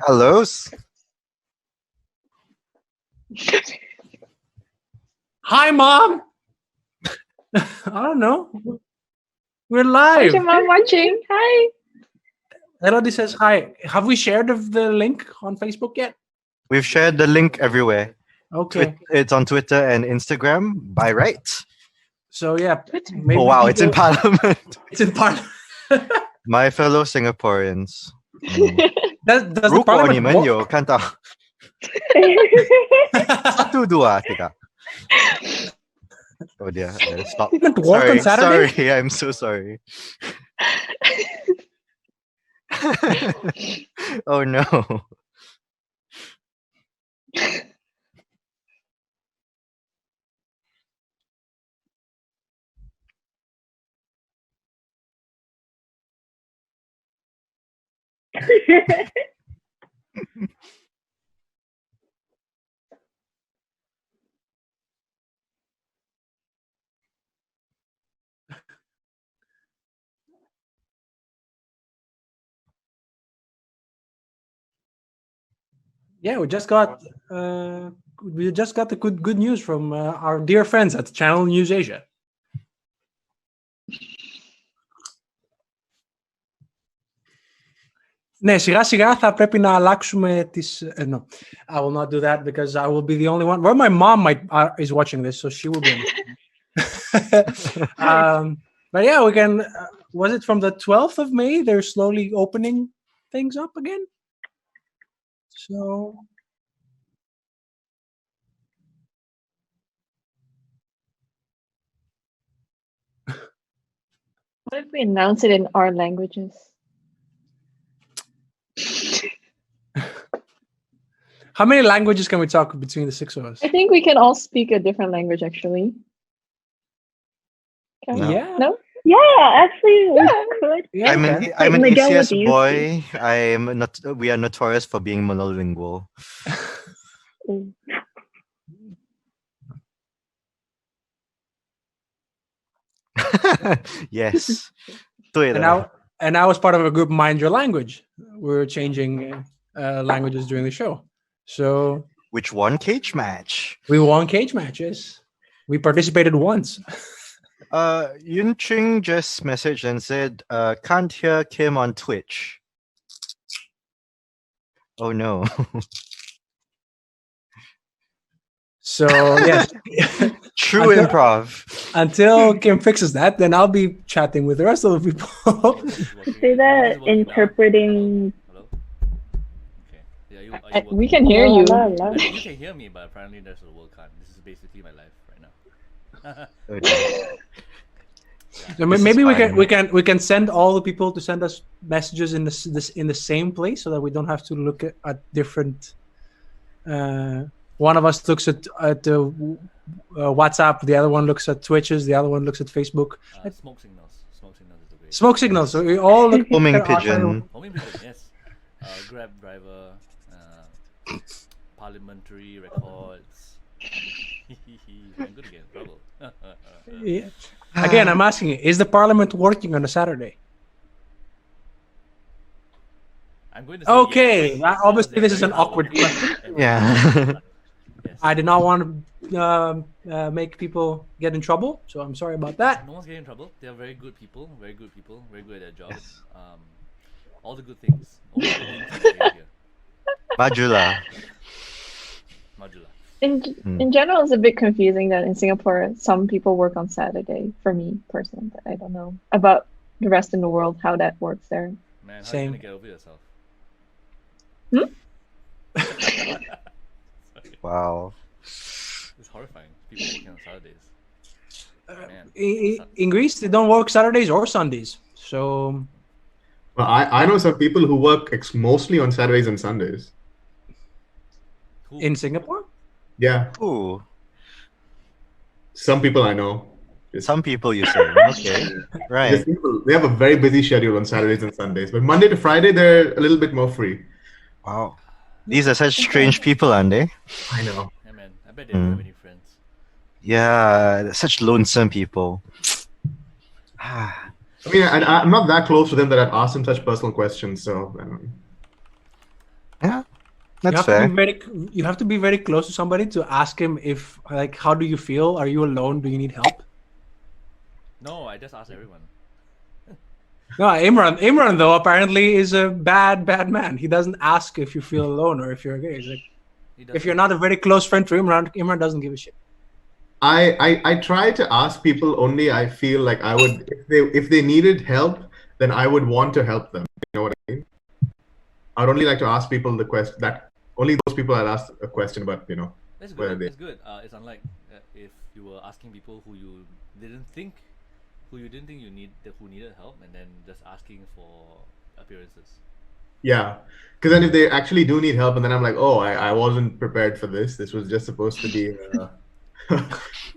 Hello. Hi, Mom. I don't know. We're live. How's your mom watching? Hi. Elodie says hi. Have we shared the link on Facebook yet? We've shared the link everywhere. Okay. It's on Twitter and Instagram by right. So yeah. Oh wow, it's in Parliament. It's in Parliament. My fellow Singaporeans. Does the 如果 Parliament 你们 work? 有看到 1, 2, 3. Oh dear, stop. It doesn't work on Saturday? Sorry, I'm so sorry. Oh no. Yeah, we just got the good news from our dear friends at Channel News Asia. Ναι, σιγά σιγά θα πρέπει να αλλάξουμε τις... No, I will not do that because I will be the only one. Well, my mom is watching this, so she will be. But yeah, we can... was it from the 12th of May? They're slowly opening things up again. So... What if we announce it in our languages? How many languages can we talk between the 6 of us? I think we can all speak a different language, actually. Can we? Yeah. No? Yeah, actually, we could. Yeah, I'm okay. an Miguel, what ACS do you boy. We are notorious for being monolingual. Mm. Yes. And now as part of a group, Mind Your Language, we're changing languages during the show. So Which won cage match? we won cage matches. We participated once. Yun Ching just messaged and said, can't hear Kim on Twitch. Oh no. So yes, True Until- improv. until Kim fixes that, then I'll be chatting with the rest of the people. Say that interpreting. Hello? Okay. Yeah, are you We can hear you. La, la, la. You can hear me, but apparently there's a world card. This is basically my life right now. Oh, dear. So This is maybe fine. we can send all the people to send us messages in in the same place so that we don't have to look at different. One of us looks at WhatsApp, the other one looks at Twitches, the other one looks at Facebook. Smoke signals. Smoke signals is the way. Smoke signals. So we all look Homing at our- pigeon. Homing pigeon, yes. Grab driver. Parliamentary records. I'm gonna get in trouble. Yeah. Again, I'm asking you: is the Parliament working on a Saturday? I'm going to say Okay, yes. obviously this is an awkward question. Yeah. Yes. I did not want to make people get in trouble, so I'm sorry about that. No one's getting in trouble. They're very good people. Very good at their job. All the good things. All the good things are here. Majula. Modular. In general, it's a bit confusing that in Singapore, some people work on Saturday. For me personally, but I don't know about the rest in the world how that works there. Man, how Same. are you gonna get over yourself? Wow. It's horrifying. People working on Saturdays. Man. In Greece, they don't work Saturdays or Sundays, so Well, I know some people who work mostly on Saturdays and Sundays. Who? in Singapore. Yeah, Ooh. some people I know. Some people you say. Okay. There's Right. people, they have a very busy schedule on Saturdays and Sundays, but Monday to Friday they're a little bit more free. Wow. These are such strange people, aren't they? I know. Yeah, man. I bet they don't have any friends. Yeah, they're such lonesome people. I mean, I'm not that close to them that I've asked them such personal questions, so I don't know. Yeah, That's you fair. you have to be very close to somebody to ask him if, like, how do you feel? Are you alone? Do you need help? No, I just asked everyone. No, Imran though apparently is a bad man. He doesn't ask if you feel alone or if you're okay. He's like, He if doesn't- you're not a very close friend to Imran doesn't give a shit. I try to ask people only I feel like I would if they needed help, then I would want to help them. You know what I mean? I'd only like to ask people the question that only those people I'd ask a question about, you know. That's Where are good. they? That's good. It's unlike if you were asking people who you didn't think who needed help, and then just asking for appearances. Yeah. Because then if they actually do need help and then I'm like, oh, I wasn't prepared for this. This was just supposed to be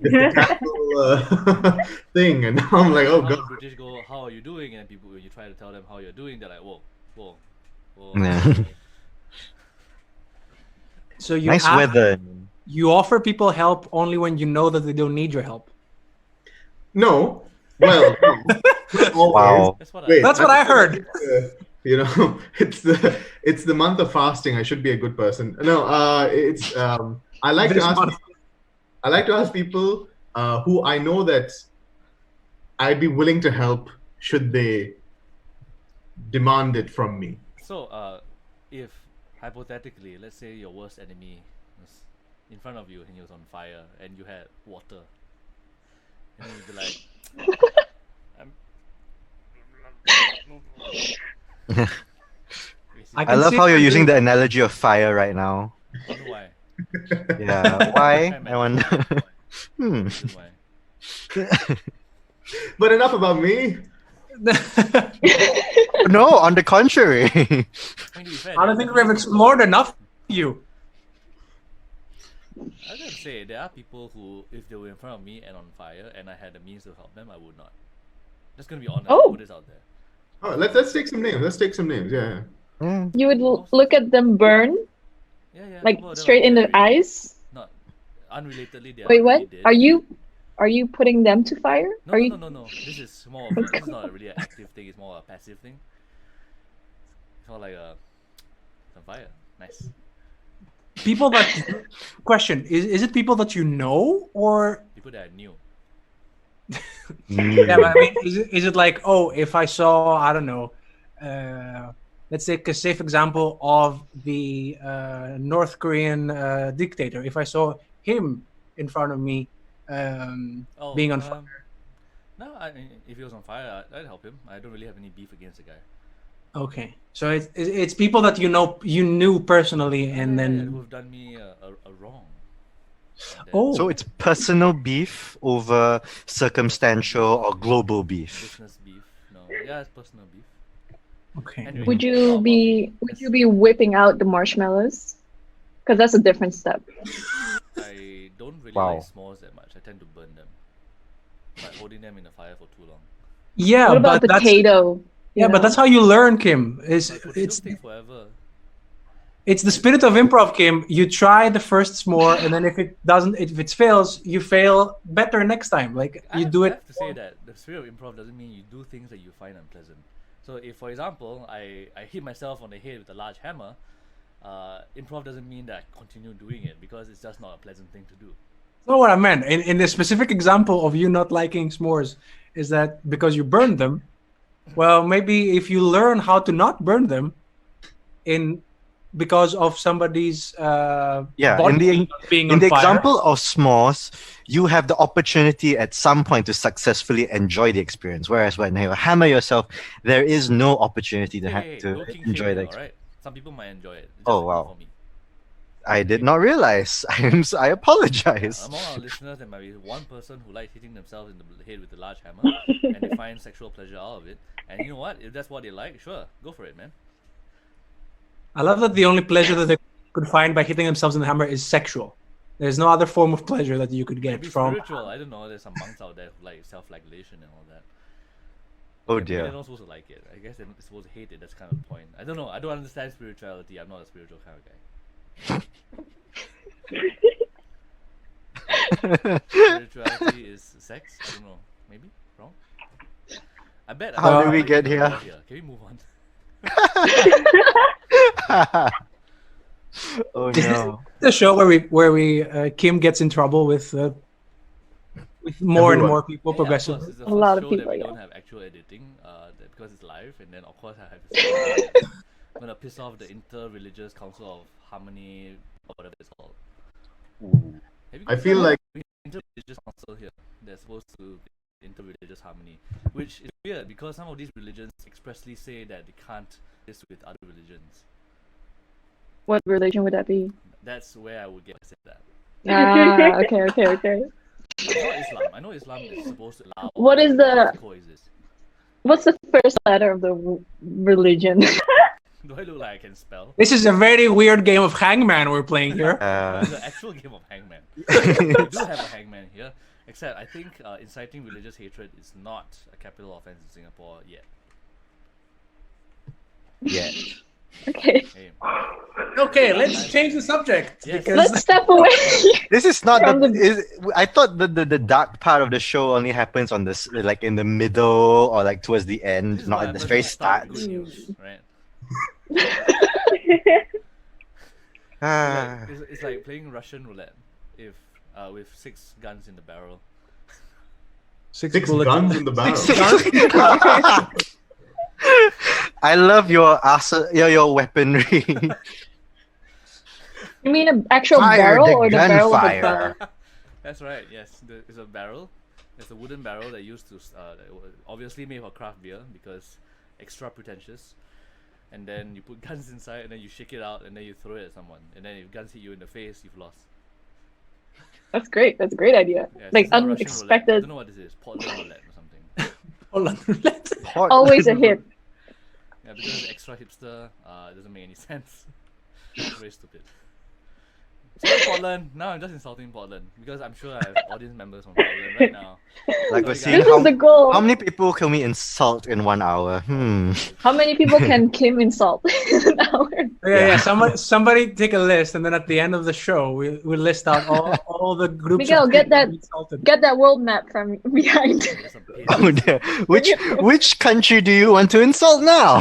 just a casual thing. And now I'm like, oh How god. the British go, how are you doing? And people, when you try to tell them how you're doing, they're like, whoa. Yeah. So you Nice ask- weather. You offer people help only when you know that they don't need your help. No. Well, not always. Wow. That's what Wait, That's what I heard. You know, it's the month of fasting. I should be a good person. No, it's I like to This ask. month. I like to ask people who I know that I'd be willing to help should they demand it from me. So, if hypothetically, let's say your worst enemy was in front of you and he was on fire and you had water, and then you'd be like, I I can love see how you're it. using the analogy of fire right now. I don't know why. Yeah. Why? I wonder. I don't know why. But enough about me. No, on the contrary. I mean, to be fair, I don't think we've explored enough of you. I gotta say, there are people who, if they were in front of me and on fire, and I had the means to help them, I would not. Just gonna be honest. Oh. Put this out there. Oh, let's take some names. Let's take some names. Yeah. Yeah. You would look at them burn, Yeah. like couple of them straight are in the very- eyes. Not unrelatedly. They Wait, are what? really dead. Are you putting them to fire? No, Are no, you? no, no, no. This is more. Of this is not a really active thing. It's more a passive thing. It's more like a on fire. Nice. People that question is it people that you know or People that I knew. yeah? But I mean, is it like, oh, if I saw, I don't know, let's take a safe example of the North Korean dictator. If I saw him in front of me Oh, being on fire. No, if he was on fire, I'd help him. I don't really have any beef against the guy. Okay, so it's people that you knew personally, and then who've done me a wrong. And then oh, So it's personal beef over circumstantial or global beef. business beef. No, yeah, it's personal beef. okay. Anyway. Would How you about be me? whipping out the marshmallows? Because that's a different step. I don't really Wow. like s'mores that much. I tend to burn them. Like holding them in the fire for too long. Yeah, What about but that's potato? yeah, but that's how you learn, Kim. It's But potatoes it's take forever. it's the spirit of improv, Kim. You try the first s'more, and then if it fails, you fail better next time. Like you do I it. have to say that the spirit of improv doesn't mean you do things that you find unpleasant. So if, for example, I hit myself on the head with a large hammer, improv doesn't mean that I continue doing it because it's just not a pleasant thing to do. That's not what I meant. In the specific example of you not liking s'mores, is that because you burned them? Well, maybe if you learn how to not burn them, because of somebody's Yeah, body being In on the fire. example of s'mores, you have the opportunity at some point to successfully enjoy the experience. Whereas when you hammer yourself, there is no opportunity to, Hey, to no king enjoy shaming, the experience. alright? Some people might enjoy it. It's Oh, just wow. not for me. I did not realize. I apologize. Among our listeners, there might be one person who likes hitting themselves in the head with a large hammer and they find sexual pleasure out of it. And you know what? If that's what they like, sure, go for it, man. I love that the only pleasure that they could find by hitting themselves in the hammer is sexual. There's no other form of pleasure that you could get Maybe from. spiritual. I don't know. There's some monks out there who like self-flagellation and all that. Oh Maybe dear. they're not supposed to like it. I guess they're supposed to hate it. That's kind of the point. I don't know. I don't understand spirituality. I'm not a spiritual kind of guy. Spirituality is sex? I don't know. Maybe? Wrong? I bet. How did we I'm get gonna here? go Can we move on? Oh no. The show where we Kim gets in trouble with more and Everyone. more people Yeah, of course, progressively. it's the A first lot of show people, that we yeah. don't have actual editing, because it's live, and then of course I have to say I'm gonna piss off the Inter-Religious Council of Harmony or whatever it's called. Have you I guys feel heard like of Inter-Religious Council here? They're supposed to be Inter-Religious Harmony, which is weird because some of these religions expressly say that they can't this with other religions. What religion would that be? That's where I would get said that. Ah, okay. It's not Islam. I know Islam is supposed to allow What is religions the- to coexist. What's the first letter of the religion? Do I look like I can spell? This is a very weird game of Hangman we're playing here. It's an actual game of Hangman. We do have a Hangman here, except I think inciting religious hatred is not a capital offense in Singapore yet. Yeah. Okay, Hey, Okay, let's change the subject. Yes. Because let's step away. This is not From I thought the dark part of the show only happens on this like in the middle or like towards the this end, is not why at I'm the gonna very start start. with good news, right? Ah. It's like playing Russian roulette if with 6 guns in the barrel. six bullets. guns in the barrel. I love your your weaponry. You mean an actual Fire barrel the or the barrel of a gunfire. gun? That's right. Yes, it's a barrel. It's a wooden barrel that used to that was obviously made for craft beer because extra pretentious. And then you put guns inside, and then you shake it out, and then you throw it at someone. And then if guns hit you in the face, you've lost. That's great. That's a great idea. Yeah, Like it's not Russian roulette. I unexpected. don't know what this is. Portland roulette or something. Hold on, let's- Always a hit. Yeah, because it's extra hipster. It doesn't make any sense. It's very stupid. Sorry, Portland. Now I'm just insulting Portland because I'm sure I have audience members from Portland right now. Like we're Sorry, seeing This guys. is the goal. how many people can we insult in 1 hour? How many people can Kim insult in an hour? Yeah. Somebody take a list, and then at the end of the show, we list out all the groups. Miguel, of get people that- we insulted. Get that world map from behind. There's some pain. Oh dear. Which country do you want to insult now?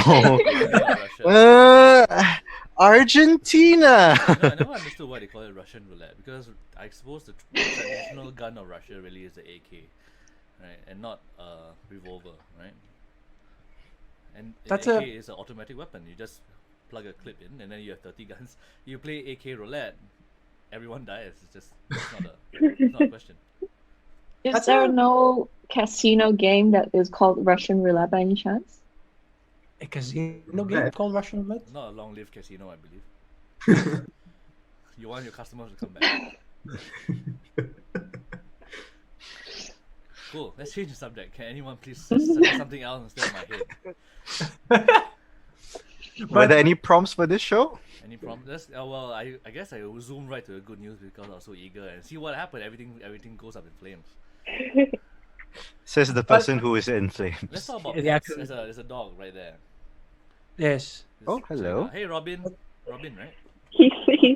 Russia. Argentina. I never understood why they call it Russian roulette because I suppose the traditional gun of Russia really is the AK, right, and not a revolver, right? And That's AK a- is an automatic weapon. You just plug a clip in, and then you have 30 guns. You play AK roulette, everyone dies. It's not a question. Is That's there a- no casino game that is called Russian roulette by any chance? A casino game called Russian roulette. Not a long-lived casino, I believe. You want your customers to come back. Cool. Let's change the subject. Can anyone please suggest something else instead of my head? Were there any prompts for this show? Any problems? Well, I guess I will zoom right to the good news because I was so eager and see what happened. Everything goes up in flames. Says the person who is in flames. Let's talk about Yeah, pets. There's a dog right there. Yes. Oh, Check it hello. out. Hey, Robin. Robin, right? He's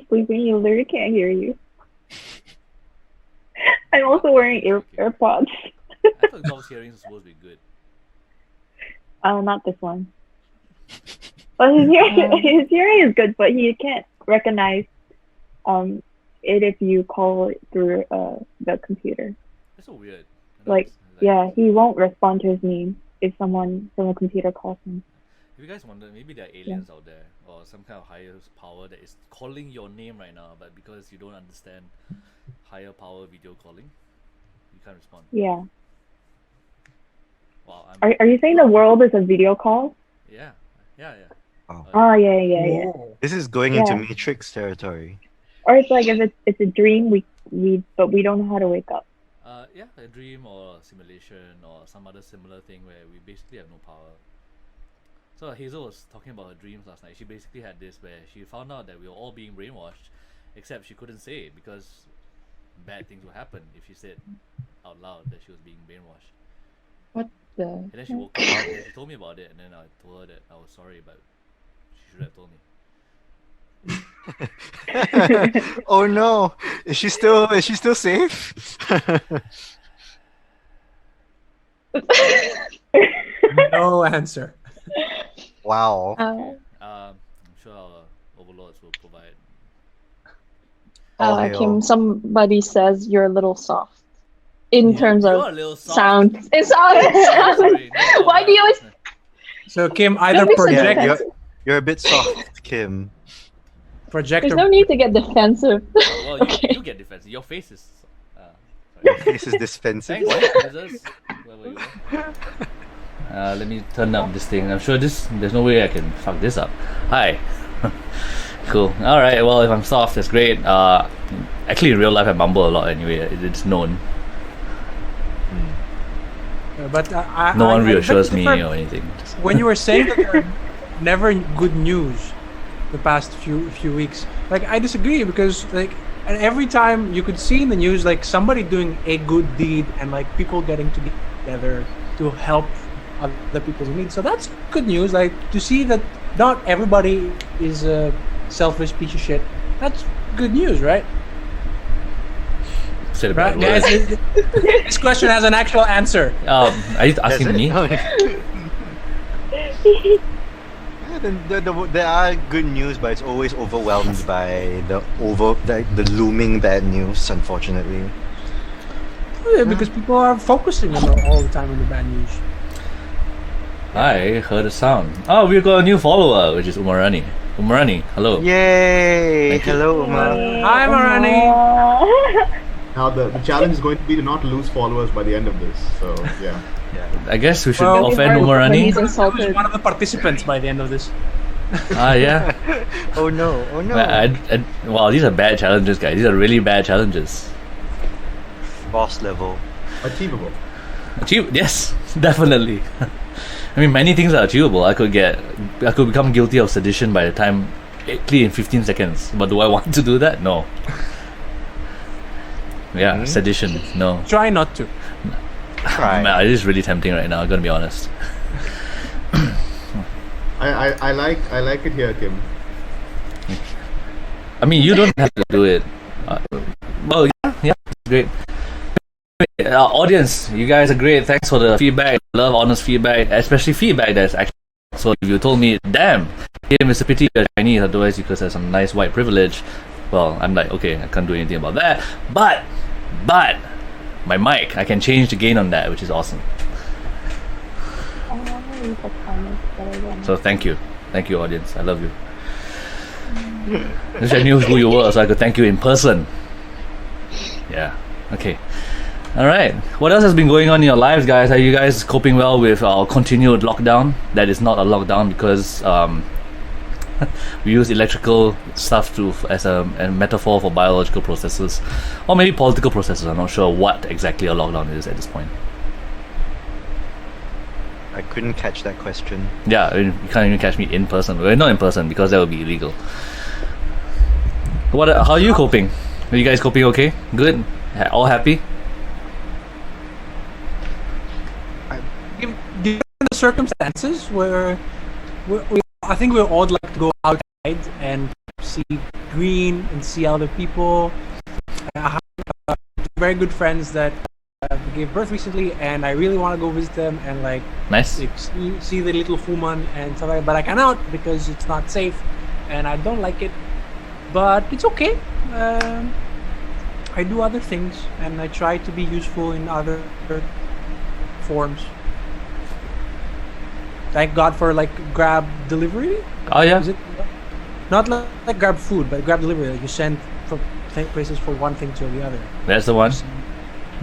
sleeping. You literally can't hear you. I'm also wearing AirPods. I thought dog's hearing is supposed to be good. Not this one. But his hearing is good, but he can't recognize it if you call it through the computer. That's so weird. Like, yeah, he won't respond to his name if someone from a computer calls him. If you guys wonder, maybe there are aliens out there or some kind of higher power that is calling your name right now, but because you don't understand higher power video calling, you can't respond. Yeah. Wow. Are you saying the world is a video call? Yeah. Oh. Oh, yeah. This is going into Yeah. Matrix territory. Or it's like if it's a dream, but we don't know how to wake up. Yeah, a dream or a simulation or some other similar thing where we basically have no power. So Hazel was talking about her dreams last night. She basically had this where she found out that we were all being brainwashed, except she couldn't say it because bad things would happen if she said out loud that she was being brainwashed. And then she woke up and she told me about it, and then I told her that I was sorry, but she should have told me. Oh no! Is she still safe? No answer. Wow. I'm sure our overlords will provide All hail. Kim, somebody says you're a little soft in terms You're of a little soft. sound. It sounds. Sorry, no, Why do you always? So Kim, either Don't be so project Yeah, defensive. you're a bit soft, Kim. project There's or no need to get defensive. Well, Okay. you get defensive. Your face is. Your Sorry. face is defensive. Thanks, users. Whoever you are. Let me turn up this thing. I'm sure there's no way I can fuck this up. Hi. Cool. All right. Well, if I'm soft, that's great. Actually, in real life, I mumble a lot anyway. It's known. but No one I reassures beg me to differ. or anything. When you were saying that there are never good news the past few weeks, like I disagree because like and every time you could see in the news like somebody doing a good deed and like people getting together to help other people's needs. So that's good news. Like to see that not everybody is a selfish piece of shit. That's good news, right? Said a Right, bad guys. word. This question has an actual answer. Are you asking me? There are good news, but it's always overwhelmed by the looming bad news, unfortunately. Yeah, because people are focusing on all the time on the bad news. I heard a sound. Oh, we've got a new follower, which is Umarani. Umarani, hello. Yay! Thank you. Hello, Uma. Hi, Marani. Now the challenge is going to be to not lose followers by the end of this. So yeah. I guess we should Well, offend When Umarani. he's Who's insulted. one of the participants by the end of this? Yeah. Oh no! Oh no! Wow, these are bad challenges, guys. These are really bad challenges. Boss level. Achievable. Yes, definitely. I mean, many things are achievable. I could become guilty of sedition by the time, actually in 15 seconds. But do I want to do that? No. Yeah, sedition. No. Try not to. Try. Man, it is really tempting right now. I'm gonna be honest. I like it here, Kim. I mean, you don't have to do it. Well, yeah, it's great. Audience, you guys are great. Thanks for the feedback. Love honest feedback, especially feedback that's actually. So if you told me, damn, Kim, it's a pity you're Chinese, otherwise you could have some nice white privilege. Well, I'm like, okay, I can't do anything about that. But my mic, I can change the gain on that, which is awesome. So thank you, audience. I love you. I wish I knew who you were, so I could thank you in person. Yeah. Okay. All right. What else has been going on in your lives, guys? Are you guys coping well with our continued lockdown? That is not a lockdown because we use electrical stuff as a metaphor for biological processes, or maybe political processes. I'm not sure what exactly a lockdown is at this point. I couldn't catch that question. Yeah, I mean, you can't even catch me in person. Well, not in person because that would be illegal. How are you coping? Are you guys coping okay? Good? All happy? Given the circumstances where I think we all like to go outside and see green and see other people. I have very good friends that gave birth recently, and I really want to go visit them and like Nice. see the little human and stuff like that. But I cannot because it's not safe, and I don't like it. But it's okay. I do other things, and I try to be useful in other forms. Thank God for like Grab delivery. Oh yeah. Is it not like Grab food, but Grab delivery? Like you send from places for one thing to the other. That's the one.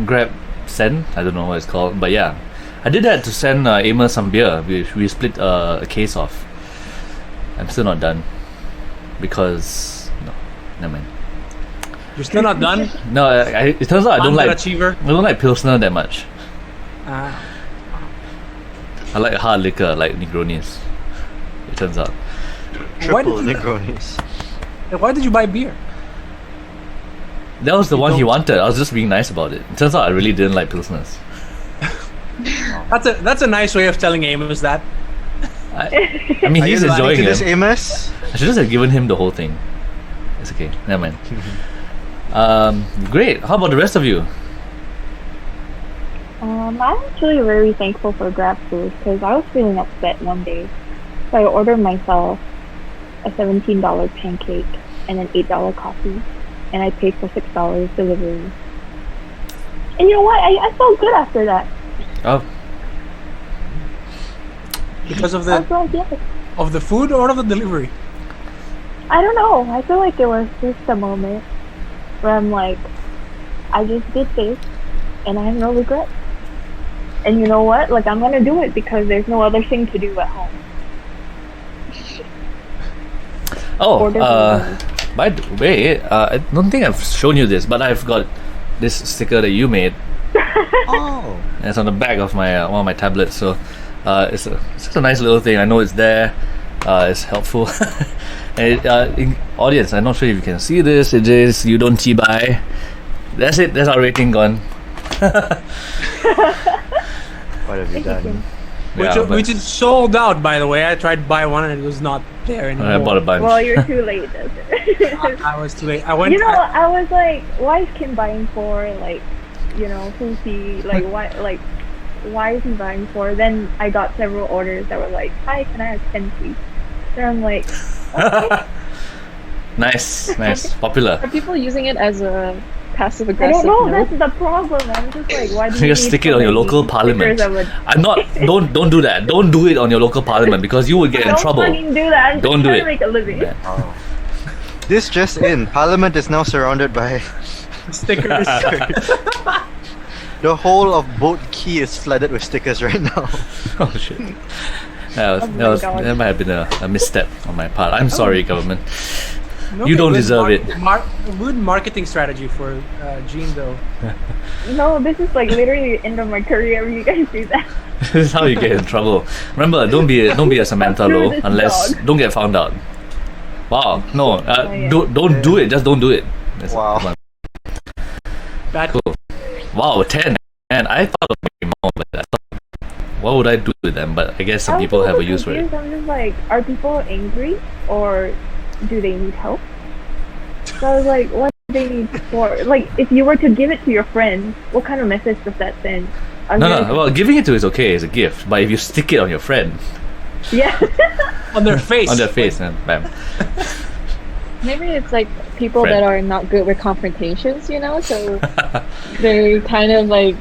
Grab send. I don't know what it's called, but yeah, I did that to send Amos some beer. We split a case off. I'm still not done because no, never mind. You're still not done. No, it turns out I don't like Pilsner that much. I like hard liquor, like Negronis. It turns out. Triple Negronis. Why did you buy beer? That was the one he wanted. I was just being nice about it. It turns out I really didn't like Pilsners. That's a nice way of telling Amos that. I mean, Are he's you lying enjoying to it. this, Amos? I should just have given him the whole thing. It's okay. Never mind. Great. How about the rest of you? I'm actually very thankful for Grab food because I was feeling upset one day. So I ordered myself a $17 pancake and an $8 coffee. and I paid for $6 delivery. And you know what? I felt good after that. Oh, Because of I the was like, yes. of the food or of the delivery? I don't know. I feel like it was just a moment where I'm like, I just did this, and I have no regrets. And you know what? Like, I'm gonna do it because there's no other thing to do at home. oh. Order delivery. By the way, I don't think I've shown you this, but I've got this sticker that you made. Oh. And it's on the back of my one of my tablets. So it's just a nice little thing. I know it's there. It's helpful. And in audience, I'm not sure if you can see this. It is you don't buy. That's it. That's our rating gone. What have you done? Which is sold out, by the way. I tried to buy one and it was not there anymore. I bought a bunch. Well, you're too late, Jester. I was too late. I went. You know, I was like, why is Kim buying for, like, you know, who's he, like, why is he buying for? Then I got several orders that were like, hi, can I have 10 please? Then I'm like, okay. Nice. Popular. Are people using it as a passive I aggressive? don't know, note? that's the problem. I'm just like, why do You you just need stick it so on your many local parliament. stickers of a- I'm not. Don't do that. Don't do it on your local parliament because you will get in Don't trouble. fucking do that. I'm just Don't do trying it. to make a living. Yeah. Oh. This just in. Parliament is now surrounded by stickers. the whole of Boat Key is flooded with stickers right now. Oh shit. Oh my God. That might have been a misstep on my part. I'm sorry, government. No, You don't good deserve it. Good marketing strategy for Gene, though. No, this is like literally the end of my career when you guys do that. This is how you get in trouble. Remember, don't be a Samantha Screw Low this unless dog. don't get found out. Wow, no, yeah. don't do it. Just don't do it. Wow. Come on. Bad. Cool. Wow, 10. And I thought of maybe more, but I thought, what would I do with them? But I guess some I was people have a little use for it. confused. I'm just like, are people angry or do they need help? So I was like, what do they need for? Like, if you were to give it to your friend, what kind of message does that send? Are No, they- no. Well, giving it to is okay. It's a gift. But if you stick it on your friend, Yeah. On their face. on their face, and bam. Maybe it's like people Friend. that are not good with confrontations, you know? So they kind of like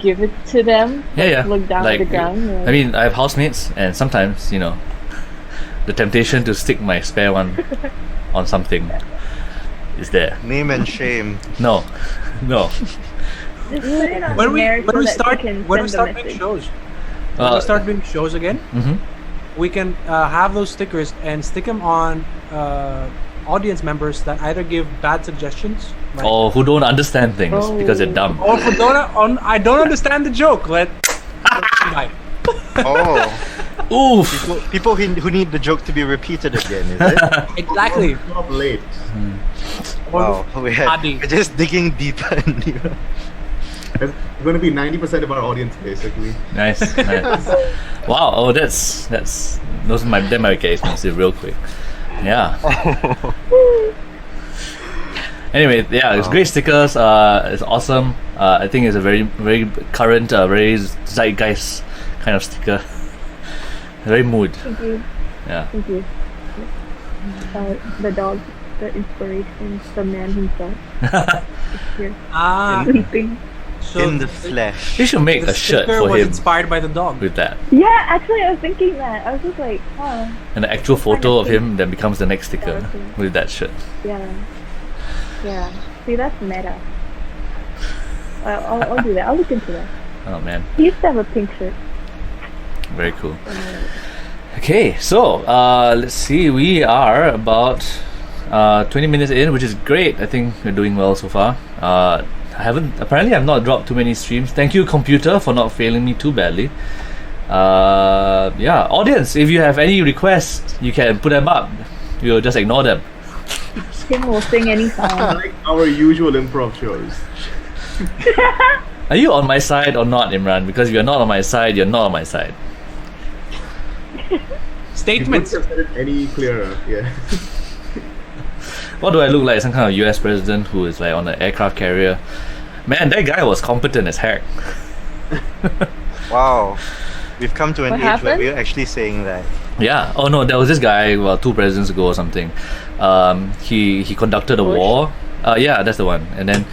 give it to them, Yeah. look down Like, at the ground. I mean, I have housemates, and sometimes, the temptation to stick my spare one on something is there. Name and shame. No. Just put it on When we there so that start they can when we send start the doing message. shows, when we start doing shows again, Mhm. we can have those stickers and stick them on audience members that either give bad suggestions, like, Or who don't understand things because they're dumb. or if I don't understand the joke. Let bye. Oh. Oof. People who need the joke to be repeated again, is it? Exactly. Stop late. Wow. Adi. We're just digging deeper and deeper. It's going to be 90% of our audience, basically. Nice. Wow. Oh, that's that might get expensive real quick. Yeah. Anyway, yeah, it's great stickers. It's awesome. I think it's a very, very current, very zeitgeist kind of sticker. Very mood. Thank you. Yeah. Thank you. The dog, the inspiration, the man himself. Is here sleeping. So In the flesh. We should make the a shirt sticker for was him inspired by the dog. with that, Yeah, actually, I was thinking that. I was just like, huh. and the actual photo of him then becomes the next sticker Okay. with that shirt. Yeah. Yeah. See, that's meta. I'll do that. I'll look into that. Oh man, He used to have a pink shirt. very cool. Okay, so let's see. We are about 20 minutes in, which is great. I think we're doing well so far. I've not dropped too many streams. Thank you, computer, for not failing me too badly. Yeah, audience, if you have any requests, you can put them up. We'll just ignore them. Tim will sing any song. Like our usual improv shows. Are you on my side or not, Imran? Because if you're not on my side, you're not on my side. You Statements. couldn't have said it any clearer. Yeah. What do I look like? Some kind of US president who is like on an aircraft carrier? Man, that guy was competent as heck. Wow. We've come to an What age where happened? we're actually saying that. Yeah. Oh no, there was this guy. Well, 2 presidents ago or something. He conducted a Bush? war Yeah, that's the one. And then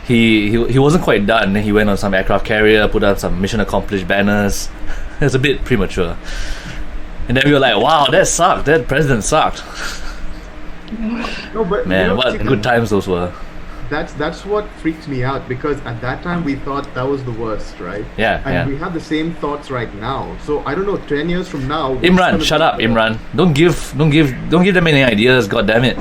he wasn't quite done. He went on some aircraft carrier, put out some mission accomplished banners. It was a bit premature. And then we were like, wow, that sucked. That president sucked. No, but Man, what good times those were. That's what freaked me out, because at that time we thought that was the worst, right? Yeah, And yeah. we have the same thoughts right now. So I don't know, 10 years from now. what's Imran, gonna shut be up, the- Imran. Don't give them any ideas. God damn it.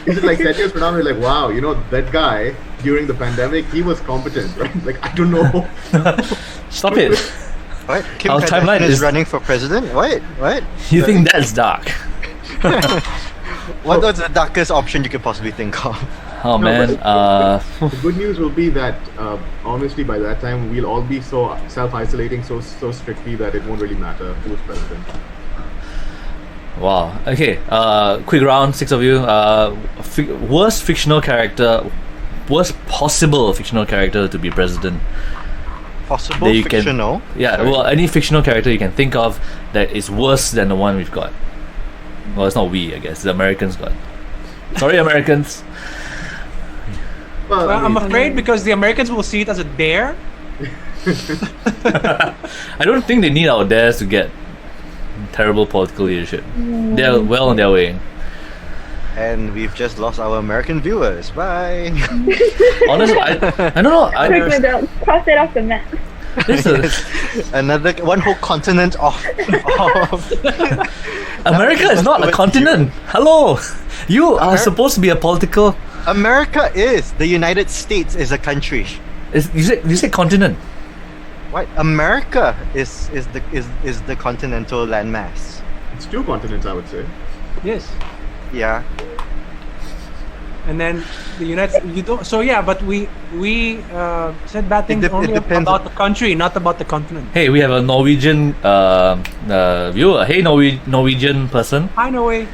Is it like 10 years from now we're like, wow, you know, that guy during the pandemic, he was competent, right? Like, I don't know. Stop it. What? Kim Our Kardashian timeline is is- running for president? What? What? You think that's dark? What was the darkest option you could possibly think of? Oh No, man. but the good news will be that honestly, by that time, we'll all be so self-isolating so strictly that it won't really matter who's president. Wow. Okay. Quick round, 6 of you. Worst possible fictional character to be president. Possible That you can- fictional. Yeah. Sorry. Well, any fictional character you can think of that is worse than the one we've got. Well, it's not we, I guess. The Americans got. Sorry, Americans. Well, Well, I'm I mean, afraid because the Americans will see it as a dare. I don't think they need our dares to get terrible political leadership. They're well on their way. And we've just lost our American viewers. Bye. Honestly, I don't know. Quickly, don't cross it off the map. This is, Another one whole continent off. America is not a continent. Hello, you are supposed to be a political. America is. The United States is a country. You said continent. What? America is the continental landmass. it's 2 continents, I would say. Yes. Yeah. And then the United you don't. So yeah, but we said bad things it only depends about the country, not about the continent. Hey, we have a Norwegian viewer. Hey, Norwegian person. Hi, Norway.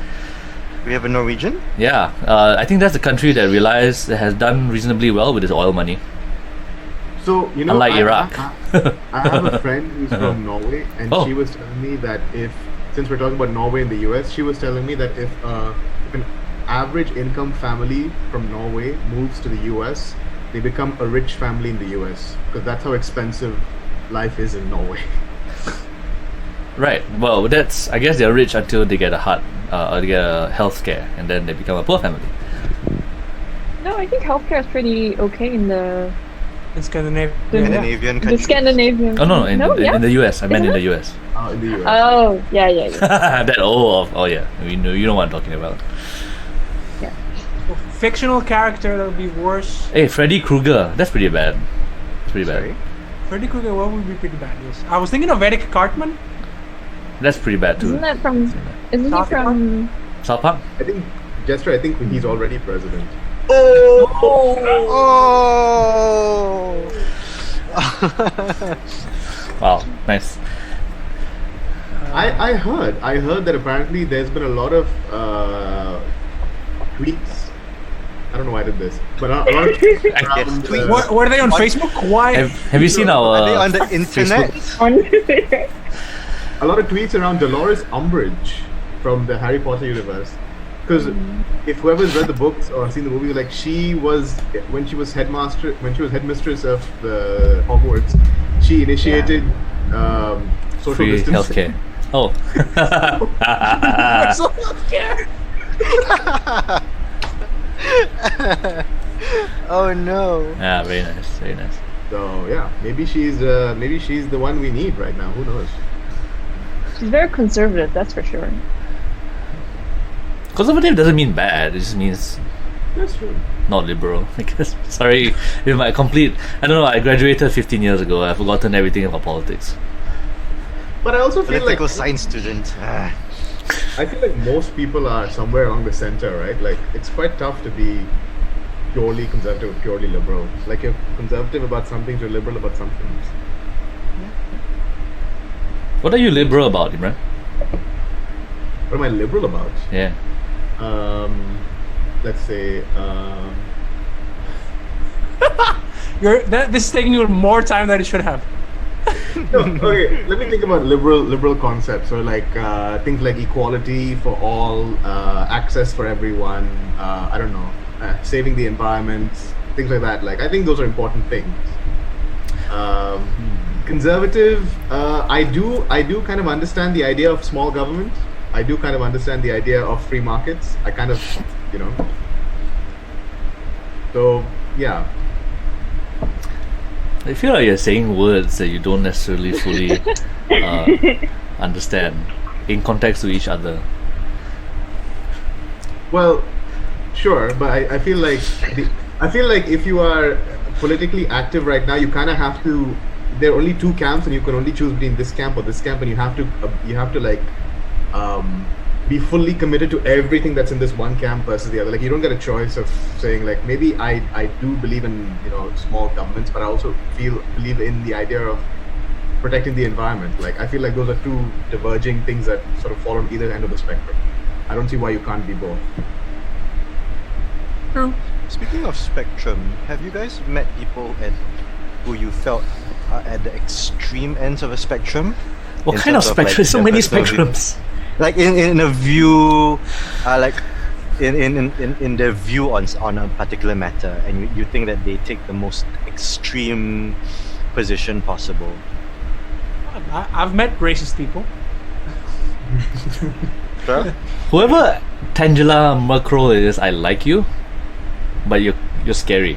We have a Norwegian. Yeah, I think that's the country that has done reasonably well with its oil money. So, you know, Unlike I Iraq. I have a friend who's from Norway, and Oh. she was telling me that since we're talking about Norway and the US, she was telling me that if an average income family from Norway moves to the US, they become a rich family in the US, because that's how expensive life is in Norway. Right. Well, I guess they're rich until they get or they get a health care, and then they become a poor family. No, I think healthcare is pretty okay in the In Scandinavia. Scandinavian the country. Scandinavian. Oh no, in the US. I meant in Isn't the US. In the US. Oh, yeah. Oh yeah. You know what I'm talking about. Fictional character that would be worse. Hey, Freddy Krueger. That's pretty bad. It's pretty bad. Sorry? Freddy Krueger, what would be pretty bad? Yes. I was thinking of Eric Cartman. That's pretty bad too. Isn't that from? Isn't he South from? South Park? I think, Jester, I think he's already president. Wow, nice. I heard that apparently there's been a lot of tweets. I don't know why I did this, but a lot of tweets around, tweets. Were they on Facebook? Why? Have you seen Are they our on the internet? On Twitter. a lot of tweets around Dolores Umbridge from the Harry Potter universe. Because if whoever's read the books or seen the movie, like she was when she was headmistress of the Hogwarts, she initiated social free distancing. healthcare? Oh. Oh no. Yeah, very nice, very nice. So yeah, maybe she's the one we need right now. Who knows? She's very conservative, that's for sure. Conservative doesn't mean bad. It just means That's true. not liberal. I guess. Sorry, with my complete. I don't know. I graduated 15 years ago. I've forgotten everything about politics. But I also feel Political like science student. I feel like most people are somewhere along the center, right? Like it's quite tough to be purely conservative or purely liberal. Like you're conservative about some things, you're liberal about some things. What are you liberal about, Imran? What am I liberal about? Yeah. Let's say This is taking you more time than it should have. no, okay, let me think about liberal concepts. So like things like equality for all, access for everyone. I don't know. saving the environment, things like that. Like I think those are important things. Conservative, I do kind of understand the idea of small government. I do kind of understand the idea of free markets. I kind of, you know. So yeah. I feel like you're saying words that you don't necessarily fully understand in context to each other. Well, sure, but I feel like if you are politically active right now, you kind of have to. There are only two camps, and you can only choose between this camp or this camp, and you have to like be fully committed to everything that's in this one camp versus the other. Like you don't get a choice of saying like maybe I do believe in small governments, but I also believe in the idea of protecting the environment. Like I feel like those are two diverging things that sort of fall on either end of the spectrum. I don't see why you can't be both. True. Speaking of spectrum, have you guys met people who you felt are at the extreme ends of a spectrum? What In kind of terms spectrum? like, So their many personal view? spectrums. Like in a view, like in their view on a particular matter, and you think that they take the most extreme position possible. I've met racist people. Sure? Whoever Tangela Merkel is, I like you, but you're scary.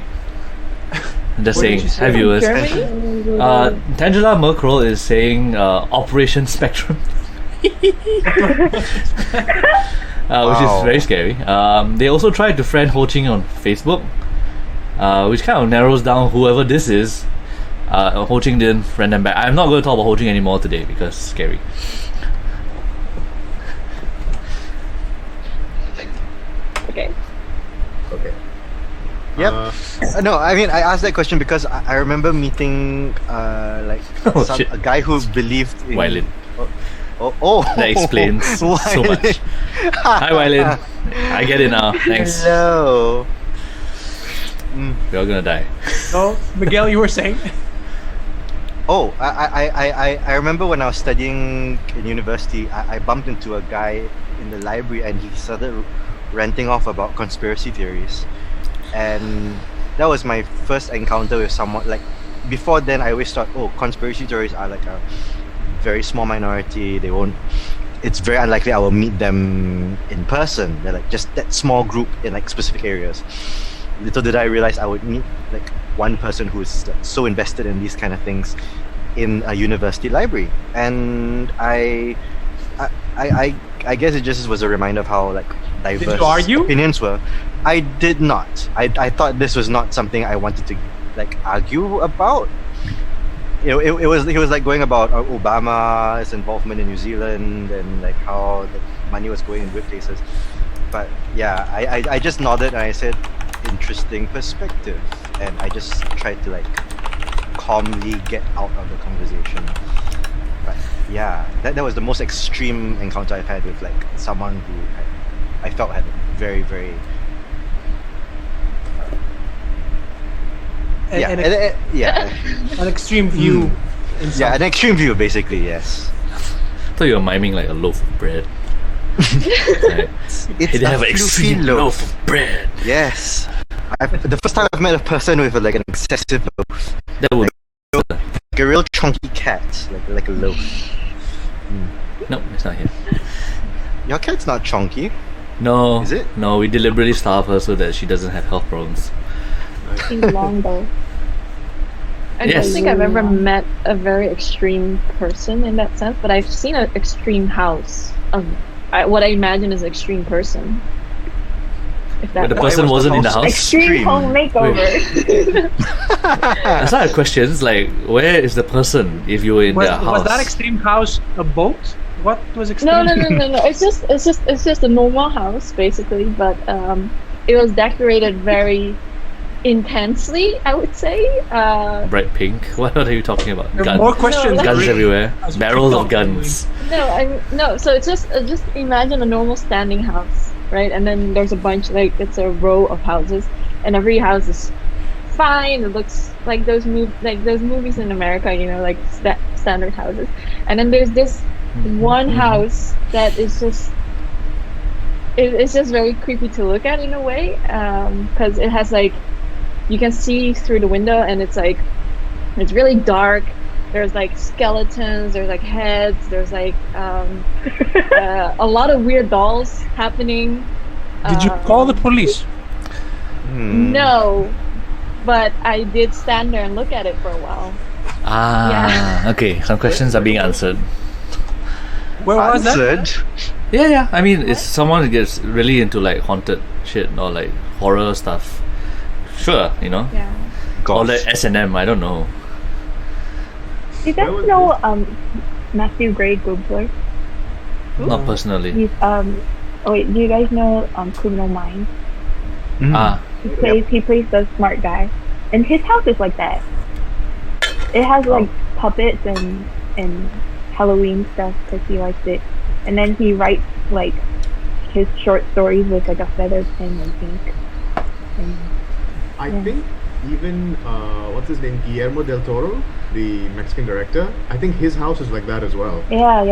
I'm just What saying, did you say? hi viewers. Germany? Tangela Merkel is saying Operation Spectrum. Which is very scary. They also tried to friend Ho Ching on Facebook, which kind of narrows down whoever this is. Ho Ching didn't friend them back. I'm not going to talk about Ho Ching anymore today because it's scary. Okay. Okay. Yep. No, I mean I asked that question because I remember meeting Oh, a shit. guy who believed in Violin. Oh, That explains so much. Hi, Violin. I get it now. Thanks. Hello. We're all gonna die. So, Miguel, you were saying? Oh, I remember when I was studying in university, I bumped into a guy in the library and he started ranting off about conspiracy theories. And that was my first encounter with someone. Like, before then, I always thought, oh, conspiracy theories are like a very small minority. It's very unlikely I will meet them in person. They're like just that small group in like specific areas. Little did I realize I would meet like one person who's like, so invested in these kind of things in a university library. And I guess it just was a reminder of how like diverse Did you argue? opinions were. I did not. I thought this was not something I wanted to like argue about. It was like going about Obama's involvement in New Zealand and like how the money was going in good places. But yeah, I just nodded and I said, interesting perspective, and I just tried to like calmly get out of the conversation. But yeah, that was the most extreme encounter I've had with like someone who I felt had very, very An extreme view. In some- an extreme view basically. Yes. I thought you were miming like a loaf of bread. Right. It's They have a an fluffy extreme loaf. loaf of bread. Yes. The first time I've met a person with like an excessive loaf, That would like a real chunky cat, like a loaf. no, it's not here. Your cat's not chunky. No, Is it? No, we deliberately starve her so that she doesn't have health problems. He's long though. I Yes. don't think I've ever met a very extreme person in that sense, but I've seen an extreme house of what I imagine is an extreme person. If But the that person was the wasn't in the house house. Extreme home makeover. That's not a question. It's like, where is the person if you were in their house? Was that extreme house a boat? What was extreme? No. It's just a normal house basically, but it was decorated very intensely, I would say. Bright pink? What are you talking about? There are more Guns. questions. No, Guns really. everywhere. As we Barrels keep of talking. guns. No. So it's just imagine a normal standing house, right? And then there's a bunch, like it's a row of houses, and every house is fine. It looks like those movies in America, like standard houses. And then there's this one house that is just it's just very creepy to look at in a way, because it has like you can see through the window, and it's like it's really dark. There's like skeletons, there's like heads, there's like a lot of weird dolls happening. Did you call the police? No, but I did stand there and look at it for a while. Okay. Some questions are being answered. Where was that? Answered. Yeah. I mean, it's someone who gets really into like haunted shit or like horror stuff. Sure, you know. Yeah. Or like S&M, I don't know. Do you guys know Matthew Gray Goobler? Not personally. He's do you guys know Criminal Minds? He plays the smart guy, and his house is like that. It has like puppets and Halloween stuff because he likes it, and then he writes like his short stories with like a feather pen and ink. And, I think even what's his name, Guillermo del Toro, the Mexican director. I think his house is like that as well. Yeah.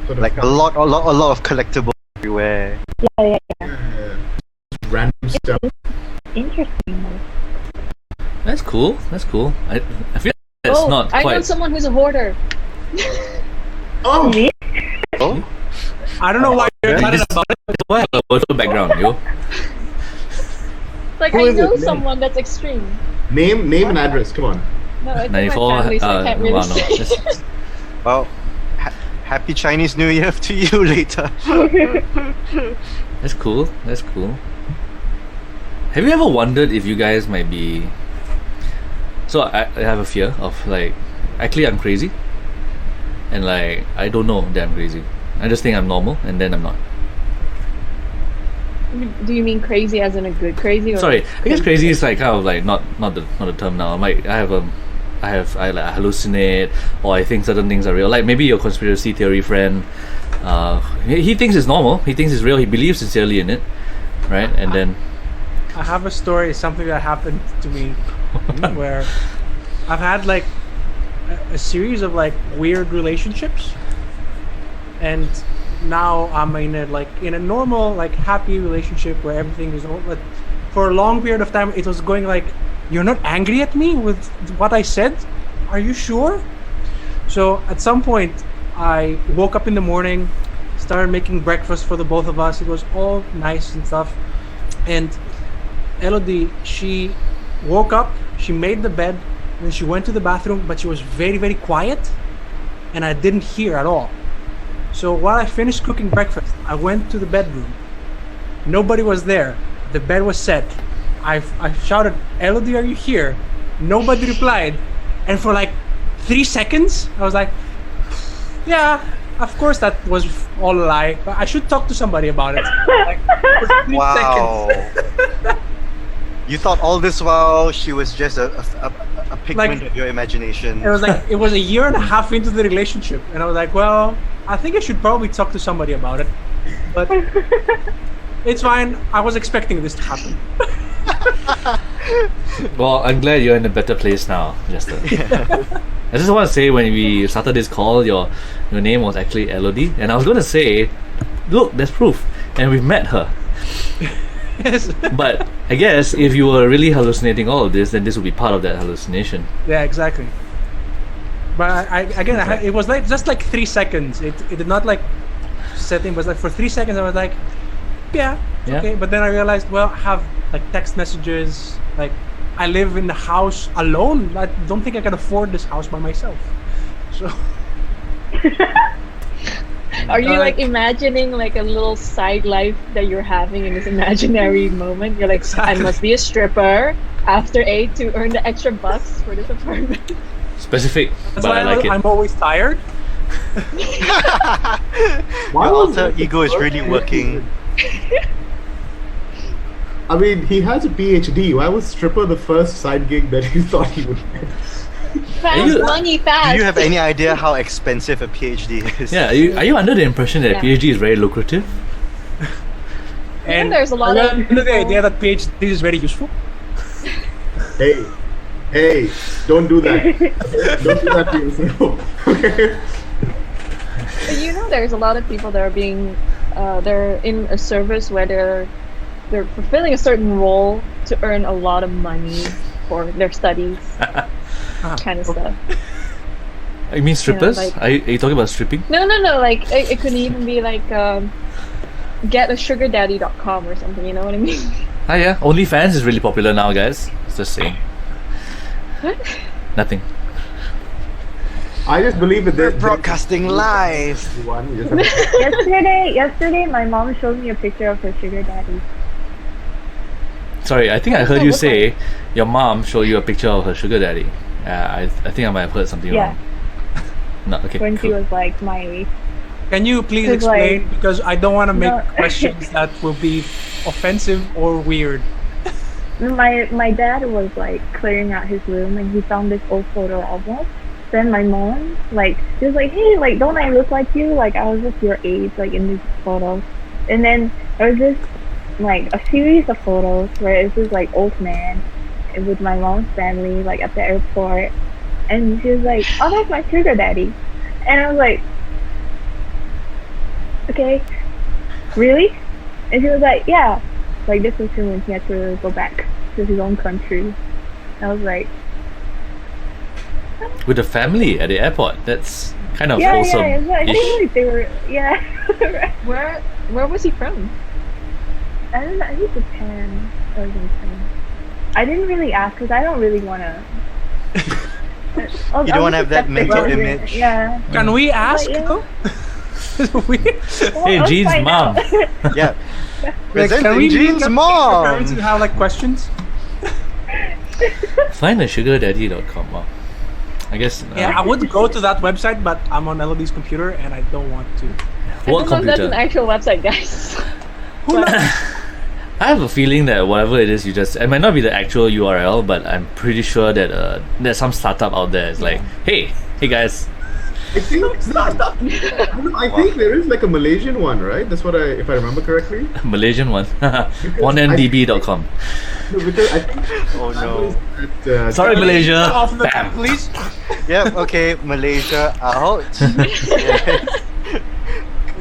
Sort of Like a lot of collectibles everywhere. Yeah. random stuff. Interesting. That's cool. I feel that's not I quite. know someone who's a hoarder. Oh, Me? Oh, I don't know why you're excited about it. Well, a virtual background, yo. Like, Who I is it? know Name. someone that's extreme. name and address. Come on. No, it's in my 94. family, so I can't really Well, no. say. Just- well, happy Chinese New Year to you later. That's cool. Have you ever wondered if you guys might be? So I have a fear of like, actually I'm crazy, and like I don't know that I'm crazy. I just think I'm normal, and then I'm not. Do you mean crazy as in a good crazy? Or Sorry, I guess crazy is like kind of like not the term now. Like I like hallucinate, or I think certain things are real. Like maybe your conspiracy theory friend, he thinks it's normal. He thinks it's real. He believes sincerely in it, right? And then I have a story, something that happened to me where I've had like a series of like weird relationships, and now I'm in a normal like happy relationship where everything is all. But for a long period of time, it was going like, "You're not angry at me with what I said? Are you sure?" So at some point, I woke up in the morning, started making breakfast for the both of us. It was all nice and stuff, and Elodie, she woke up, she made the bed, and then she went to the bathroom, but she was very, very quiet, and I didn't hear at all. So while I finished cooking breakfast, I went to the bedroom. Nobody was there. The bed was set. I shouted, "Elodie, are you here?" Nobody replied. And for like 3 seconds, I was like, yeah, of course that was all a lie, but I should talk to somebody about it. Like, for 3 Wow. seconds. You thought all this while she was just a pigment Like- of your imagination. It was like it was a year and a half into the relationship, and I was like, well, I think I should probably talk to somebody about it. But it's fine. I was expecting this to happen. well, I'm glad you're in a better place now, Jester. I just want to say when we started this call, your name was actually Elodie, and I was going to say, look, there's proof, and we've met her. Yes. But I guess if you were really hallucinating all of this, then this would be part of that hallucination. Yeah, exactly. But it was like just like 3 seconds. It did not like set in. It was like for 3 seconds I was like, yeah, Yeah. okay. But then I realized, well, I have like text messages. Like I live in the house alone. I don't think I can afford this house by myself. So Are you like imagining like a little side life that you're having in this imaginary moment? You're like, I must be a stripper after 8 to earn the extra bucks for this apartment. Specific, that's but why I like it. I'm always tired. Your alter ego is really working. I mean, he has a PhD. Why was stripper the first side gig that he thought he would get? Fast you- money, fast. Do you have any idea how expensive a PhD is? Yeah, are you under the impression that Yeah. PhD is very lucrative? And there's a lot of the idea that PhD is very useful. Hey, don't do that. Don't do that to yourself. Okay. But you know, there's a lot of people that are being, they're in a service where they're fulfilling a certain role to earn a lot of money for their studies, kind of stuff. You mean strippers? like- Are you talking about stripping? No, like it could even be like getasugarDaddy.com or something. You know what I mean? Ah, yeah. OnlyFans is really popular now, guys. Just saying. What? Nothing. I just believe that We're broadcasting live. One, you just have to- Yesterday, my mom showed me a picture of her sugar daddy. Sorry, I think I heard that you look say your mom showed you a picture of her sugar daddy. I think I might have heard something Yeah. wrong. No, okay. When she cool. was like my age. Can you please It's explain? like- Because I don't want to make No. questions that will be offensive or weird. My dad was like clearing out his room and he found this old photo album. Then my mom, like, she was like, hey, like, don't I look like you? Like, I was just your age, like, in these photos. And then there was this, like, a series of photos where it's this, like, old man with my mom's family, like, at the airport. And she was like, oh, that's my sugar daddy. And I was like, okay, really? And she was like, yeah. Like, this was him when he had to go back to his own country. I was like, With the family at the airport. That's kind of yeah, wholesome. yeah. It's like, I think like they were, yeah. Where was he from? I don't know. I think Japan or something. I didn't really ask because I don't really want to. You don't wanna have that mental image. Yeah. Can we ask yeah. though? we, Well, Hey, let's Jean's find mom. out. Yeah. like, Presenting Jean's mom. Parents who have like questions. Find a sugardaddy.com. Wow. I guess. Yeah, I would go to that website, but I'm on Elodie's computer and I don't want to. I What don't know if that's computer? an actual website, guys. Who knows? I have a feeling that whatever it is, it might not be the actual URL, but I'm pretty sure that there's some startup out there. It's like, hey guys, I think I think there is like a Malaysian one, right? That's what if I remember correctly. Malaysian one, 1ndb.com. No, because I think Oh no. that, Sorry, Malaysia. Off the Bam. please. Yeah, okay, Malaysia out.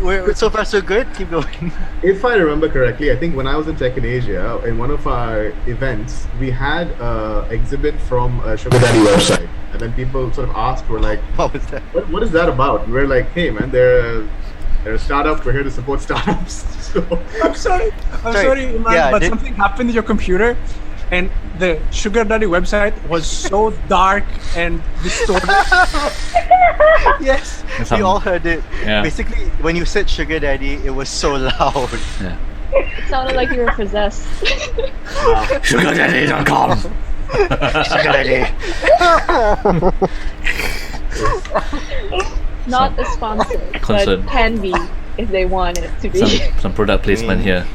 We're so far so good. Keep going. If I remember correctly, I think when I was in Tech in Asia, in one of our events, we had an exhibit from a Sugar Daddy website. And then people sort of asked, were like, What was that? what is that about? And we're like, hey man, they're a startup, we're here to support startups. So, I'm sorry, Sorry. Imran, Yeah, but did- something happened to your computer, and the Sugar Daddy website was so dark and distorted. Yes, Some- we all heard it. Yeah. Basically, when you said sugar daddy, it was so loud. Yeah. It sounded like you were possessed. Sugardaddy.com. Sugar daddy. Not a sponsor, Concern. but can be if they want it to be. Some product placement here.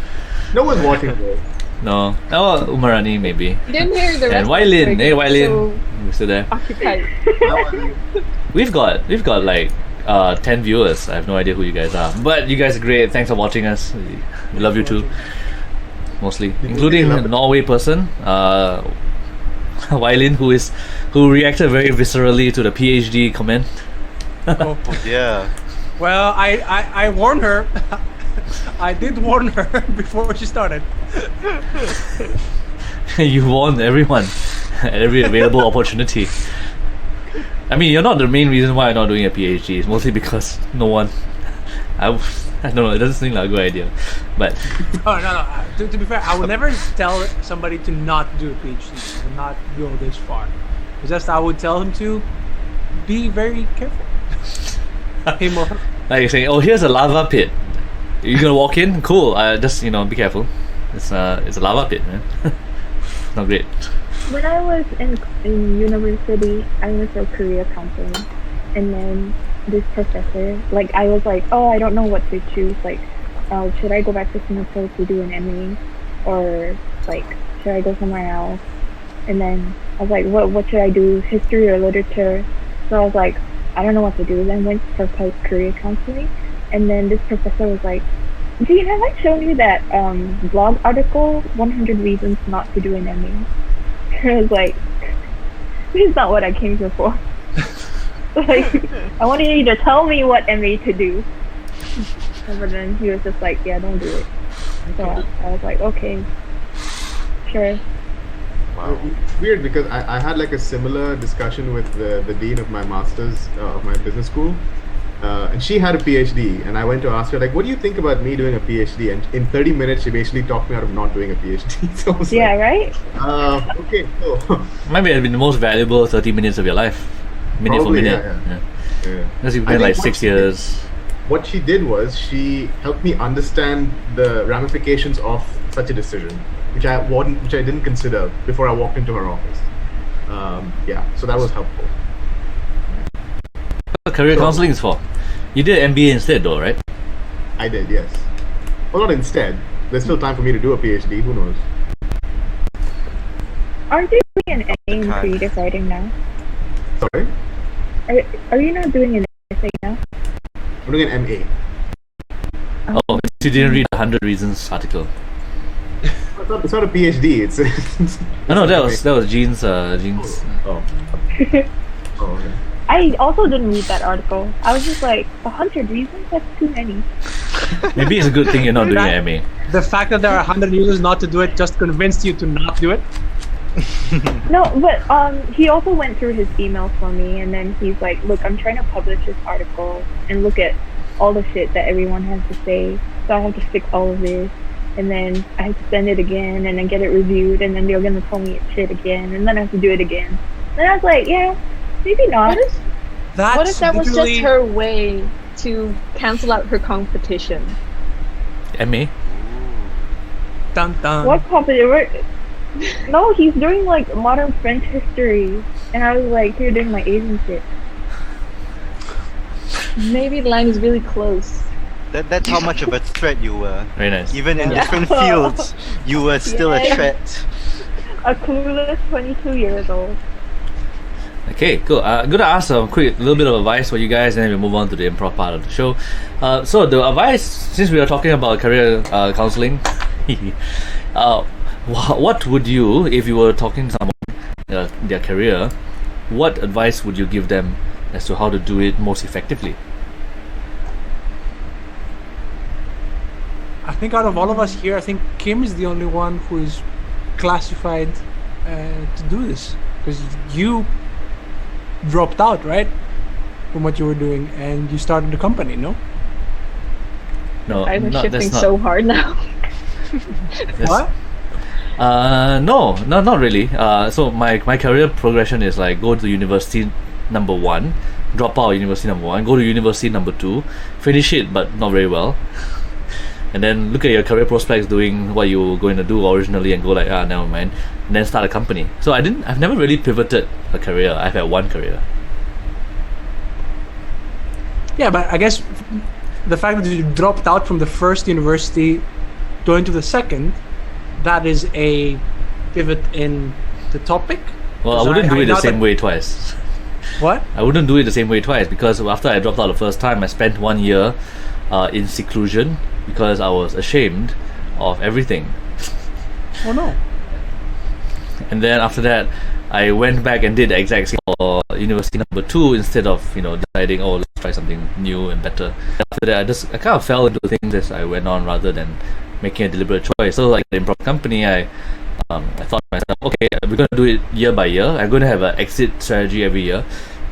no one's watching this. No. Oh, Umarani maybe. You didn't hear the rest. And of the Wailin. story, Hey, Wailin. So You still there? occupied. We've got like 10 viewers. I have no idea who you guys are, but you guys are great. Thanks for watching us. We love you too, mostly, including a Norway person, Wailin, who reacted very viscerally to the PhD comment. Oh, Yeah. well, I warned her. I did warn her before she started. You warned everyone at every available opportunity. I mean, you're not the main reason why I'm not doing a PhD. It's mostly because no one. I don't know. It doesn't seem like a good idea, but Oh no. To be fair, I would never tell somebody to not do a PhD. I would not go this far. It's just I would tell him to be very careful. Him or her. like you're saying, oh, here's a lava pit. You're gonna walk in? Cool. Just be careful. It's a lava pit, man. Not great. When I was in university, I went to a career counseling, and then this professor, like, I was like, oh, I don't know what to choose. Like, should I go back to Singapore to do an MA, or like, should I go somewhere else? And then I was like, what should I do? History or literature? So I was like, I don't know what to do. Then went for career counseling, and then this professor was like, Jean, have I shown you that blog article, 100 Reasons Not to Do an MA? I was like, this is not what I came here for. Like, I wanted you to tell me what MA to do. But then he was just like, yeah, don't do it. So I was like, okay, sure. Wow. It's weird because I had like a similar discussion with the dean of my master's of my business school, and she had a PhD, and I went to ask her like, what do you think about me doing a PhD? And in 30 minutes, she basically talked me out of not doing a PhD. So I was Yeah, like, right? okay, cool. Maybe it's been the most valuable 30 minutes of your life, minute Probably, for minute. yeah. Yeah. Because you've I been like think 6 years. What she did was she helped me understand the ramifications of such a decision, which I didn't consider before I walked into her office. So that was helpful. What career counseling is for? You did MBA instead, though, right? I did, yes. Well, not instead. There's still time for me to do a PhD. Who knows? Aren't you doing an A in can't. creative writing now? Sorry, Are you not doing an essay now? I'm doing an MA. Oh, you didn't read the 100 Reasons article. It's not a PhD. It's. No, that was Jean's. Oh. Oh, okay. I also didn't read that article. I was just like, 100 reasons? That's too many. Maybe it's a good thing you're not doing an MA. The fact that there are 100 users not to do it just convinced you to not do it. No, but he also went through his emails for me, and then he's like, look, I'm trying to publish this article, and look at all the shit that everyone has to say, so I have to fix all of this, and then I have to send it again, and then get it reviewed, and then they're gonna tell me it's shit again, and then I have to do it again. And I was like, yeah, maybe not. What if that was just literally- her way to cancel out her competition? MA? Dun, dun. What competition? No, he's doing like modern French history, and I was like, you're doing my Asian shit. Maybe the line is really close. That's how much of a threat you were. Very nice. Even in Yeah. different fields, you were still a Yeah. threat. A clueless 22 years old. Okay, cool. I'm gonna ask a little bit of advice for you guys, and then we move on to the improv part of the show. So the advice, since we are talking about career counseling, what would you, if you were talking to someone their career, what advice would you give them as to how to do it most effectively? I think out of all of us here, I think Kim is the only one who is classified to do this, because you dropped out, right, from what you were doing, and you started the company, no? No, I'm not, shifting that's not. so hard now. that's- What? No, not really. So my career progression is like go to university number 1, drop out of university number 1, go to university number 2, finish it but not very well, and then look at your career prospects doing what you were going to do originally and go like, never mind, and then start a company. So I've never really pivoted a career. I've had one career. Yeah, but I guess the fact that you dropped out from the first university going to the second, that is a pivot in the topic. Well, I So wouldn't do it the now same that- way twice. What? I wouldn't do it the same way twice, because after I dropped out the first time, I spent 1 year in seclusion because I was ashamed of everything. Oh no. And then after that, I went back and did the exact same for university number 2 instead of deciding, oh, let's try something new and better. After that, I kind of fell into things as I went on rather than making a deliberate choice. So like the Improv Company, I thought to myself, okay, we're going to do it year by year. I'm going to have an exit strategy every year,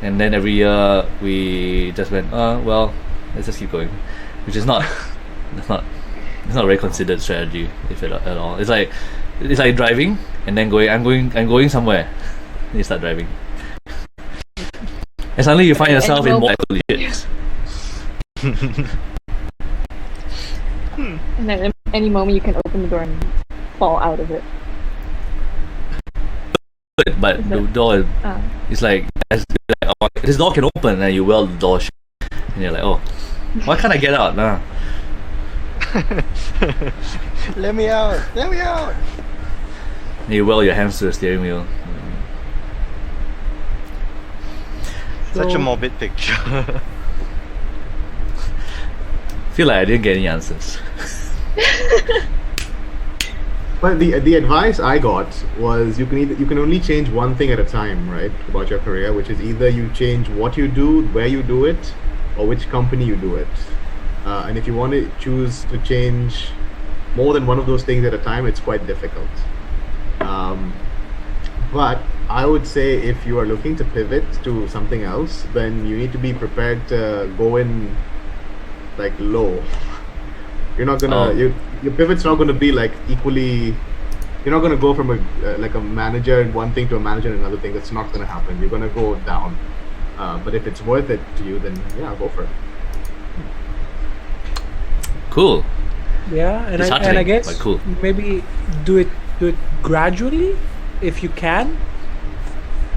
and then every year we just went, well, let's just keep going, which is not it's not a very considered strategy if at all. It's like driving and then going. I'm going somewhere. And you start driving, and suddenly you find yourself in more shit. And then at any moment you can open the door and fall out of it. But the door is like, oh, this door can open, and you weld the door shut, and you're like, oh, why can't I get out? Nah. Let me out! Let me out! And you weld your hands to the steering wheel. Such a So- morbid picture. Feel like I didn't get any answers. But the advice I got was you can only change one thing at a time, right, about your career, which is either you change what you do, where you do it, or which company you do it. and if you want to choose to change more than one of those things at a time, it's quite difficult. But I would say if you are looking to pivot to something else, then you need to be prepared to go in like low. You're not gonna your pivot's not gonna be like equally. You're not gonna go from a manager in one thing to a manager in another thing. That's not gonna happen. You're gonna go down. But if it's worth it to you, then yeah, go for it. Cool. Yeah, and I guess but cool. maybe do it gradually if you can.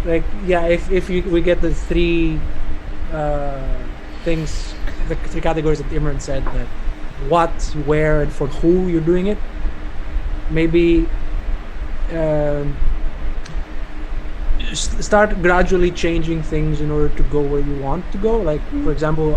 Like if we get the three things, the three categories that Imran said, that what, where, and for who you're doing it. Maybe start gradually changing things in order to go where you want to go. Like for example,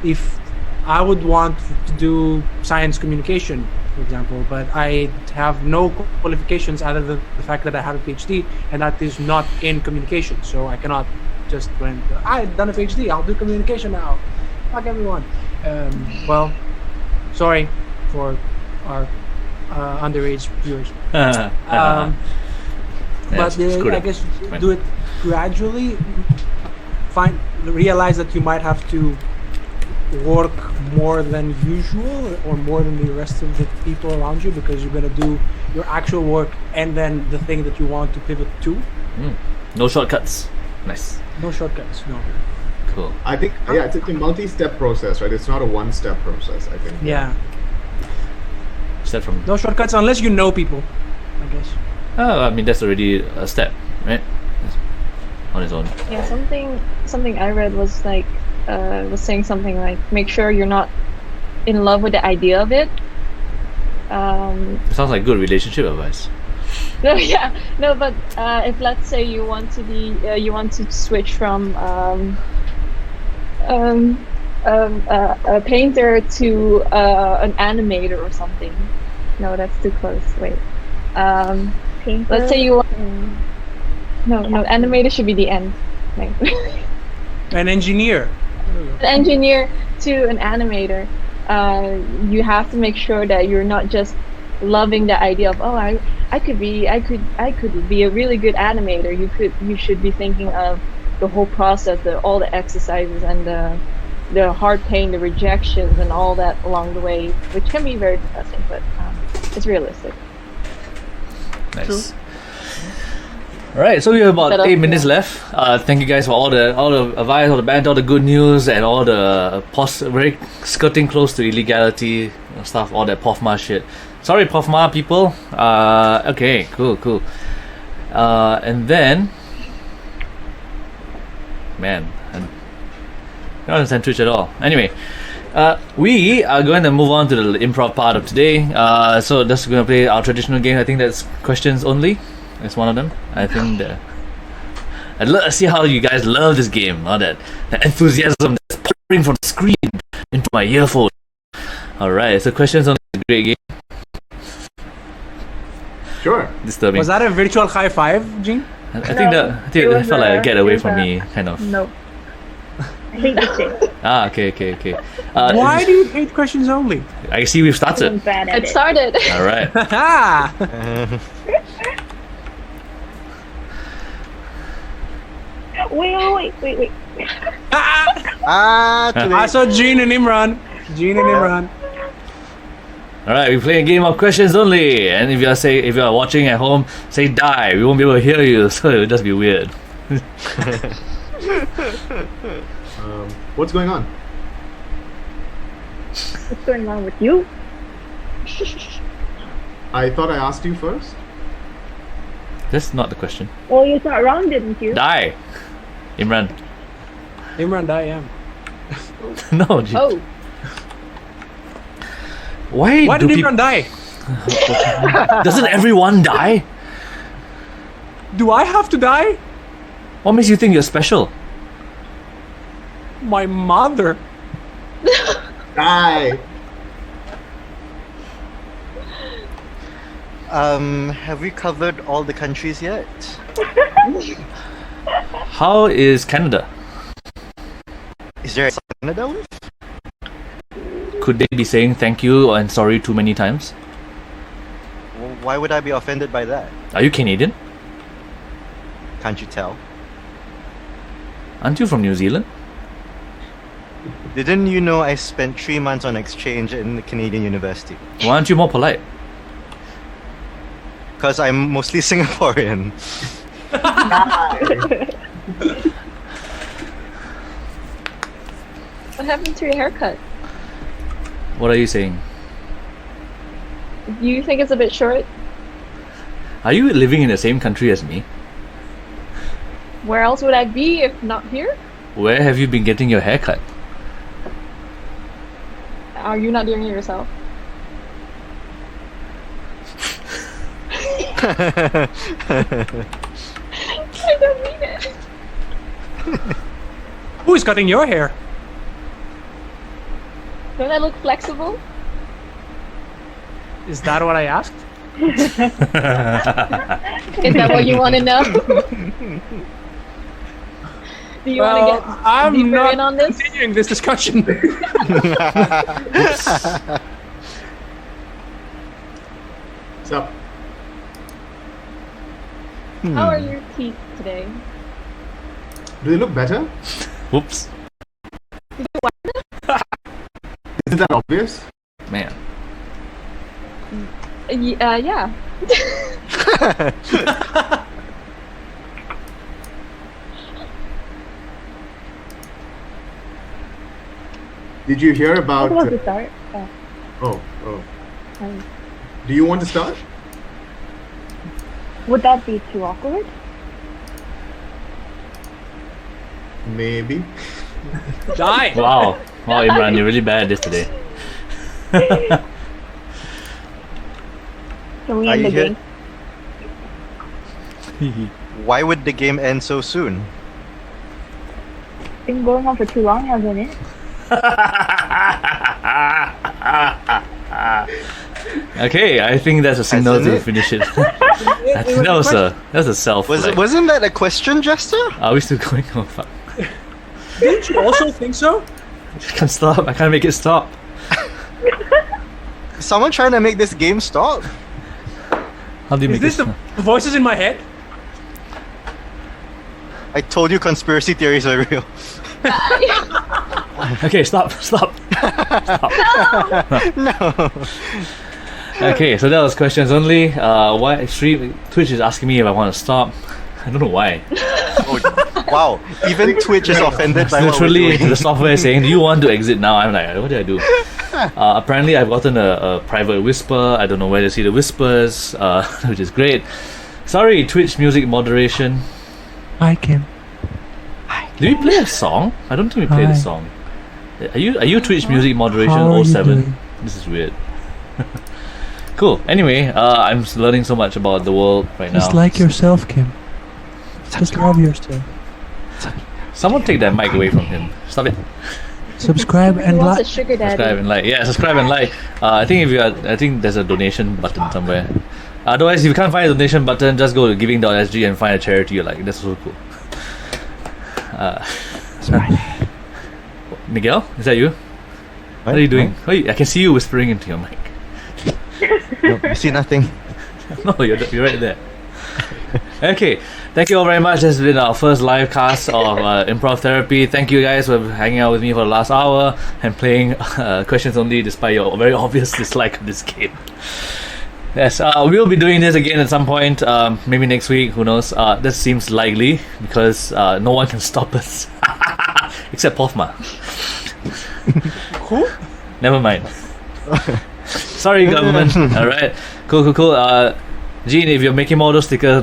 if I would want to do science communication, for example, but I have no qualifications other than the fact that I have a PhD, and that is not in communication. So I cannot just I've done a PhD, I'll do communication now. Fuck everyone. Well, sorry for our underage viewers. But I guess do it gradually. Realize that you might have to work more than usual or more than the rest of the people around you, because you're going to do your actual work and then the thing that you want to pivot to. No shortcuts. Nice. No shortcuts. No. Cool. I think it's a multi-step process, right? It's not a one-step process, I think. Yeah. Step from no shortcuts unless you know people, I guess. Oh, I mean that's already a step, right? On its own. Yeah, something I read was like was saying something like, make sure you're not in love with the idea of it. It sounds like good relationship advice. No, yeah, no, but if let's say you want to switch from a painter to an animator or something. No, that's too close. Wait. Painter. Let's say you want. No, animator should be the end. Right. An engineer. An engineer to an animator. You have to make sure that you're not just loving the idea of I could be a really good animator. You should be thinking of the whole process, all the exercises and the hard pain, the rejections, and all that along the way, which can be very depressing, but it's realistic. Nice. All right, so we have about 8 minutes left. Thank you guys for all the advice, all the banter, all the good news, and all the very skirting close to illegality stuff, all that POFMA shit. Sorry, POFMA people. Okay, cool. And then, man, I don't understand Twitch at all. Anyway, we are going to move on to the improv part of today. So just going to play our traditional game. I think that's questions only. It's one of them. I think I'd see how you guys love this game. All that enthusiasm that's pouring from the screen into my earphone. Alright, so questions only is a great game. Sure. Disturbing. Was that a virtual high five, Jean? I think that felt like a get away from me, kind of. No. I hate this shit. Okay. Why do you hate questions only? I see we've started. I'm bad at It started. Alright. Wait. Too late. I saw Jean and Imran. Alright, we play a game of questions only. And if you are watching at home, say die. We won't be able to hear you, so it'll just be weird. What's going on? What's going on with you? I thought I asked you first. That's not the question. Well, you thought wrong, didn't you? Die! Imran. Imran, I am. No, G. Oh, Why did Imran die? Doesn't everyone die? Do I have to die? What makes you think you're special? My mother. Die. Have we covered all the countries yet? How is Canada? Is there a Canada with? could they be saying thank you and sorry too many times? Why would I be offended by that? Are you Canadian? Can't you tell? Aren't you from New Zealand? Didn't you know I spent 3 months on exchange in the Canadian university? Why aren't you more polite? Because I'm mostly Singaporean. What happened to your haircut? What are you saying? Do you think it's a bit short? Are you living in the same country as me? Where else would I be if not here? Where have you been getting your hair cut? Are you not doing it yourself? I don't mean it. Who is cutting your hair? Don't I look flexible? Is that what I asked? Is that what you want to know? Do you want to get I'm deeper not in on this? continuing this discussion. So, How are your teeth today? do they look better? Whoops. Isn't that obvious? Man. Yeah. Did you hear about? I'm supposed to start. Oh. Um, Do you want to start? would that be too awkward? Maybe. Die. Wow. Wow, Imran, you're really bad at this today. Can we Are end you the here? game? Why would the game end so soon? It's been going on for too long, hasn't it? Okay, I think that's a signal Hasn't to it? finish it. I think that was a self. Wasn't that a question, Jester? Are we still going? Oh fuck! Didn't you also think so? I can't stop. I can't make it stop. Is someone trying to make this game stop? How do you Is make this it the stop? voices in my head? I told you conspiracy theories are real. Okay, stop. No. Okay, so that was questions only. Why Twitch is asking me if I want to stop. I don't know why. Oh, wow. Even Twitch is offended by what we're Literally, doing. the software is saying, "Do you want to exit now?" I'm like, "What did I do?" Apparently, I've gotten a private whisper. I don't know where to see the whispers, which is great. Sorry, Twitch music moderation. Hi, Kim. Did we play a song? I don't think we played a Hi. song. Are you Twitch music moderation How are you 07? doing? This is weird. Cool. Anyway, I'm learning so much about the world right now. Just like yourself, Kim. Just love yourself. Someone take that mic away from him. Stop it. Subscribe He and wants a like. sugar daddy. Subscribe and like. Yeah, subscribe and like. I think I think there's a donation button somewhere. Otherwise, if you can't find a donation button, just go to giving.sg and find a charity you like. That's so cool. Miguel, is that you? What are you doing? Oh, I can see you whispering into your mic. No, you see nothing. No, you're right there. Okay, thank you all very much. This has been our first live cast of Improv Therapy. Thank you guys for hanging out with me for the last hour and playing questions only despite your very obvious dislike of this game. Yes, we'll be doing this again at some point, maybe next week, who knows. This seems likely because no one can stop us. Except Pofma. Who? Never mind. Sorry, government. Alright, cool. Gene, if you're making more of those stickers,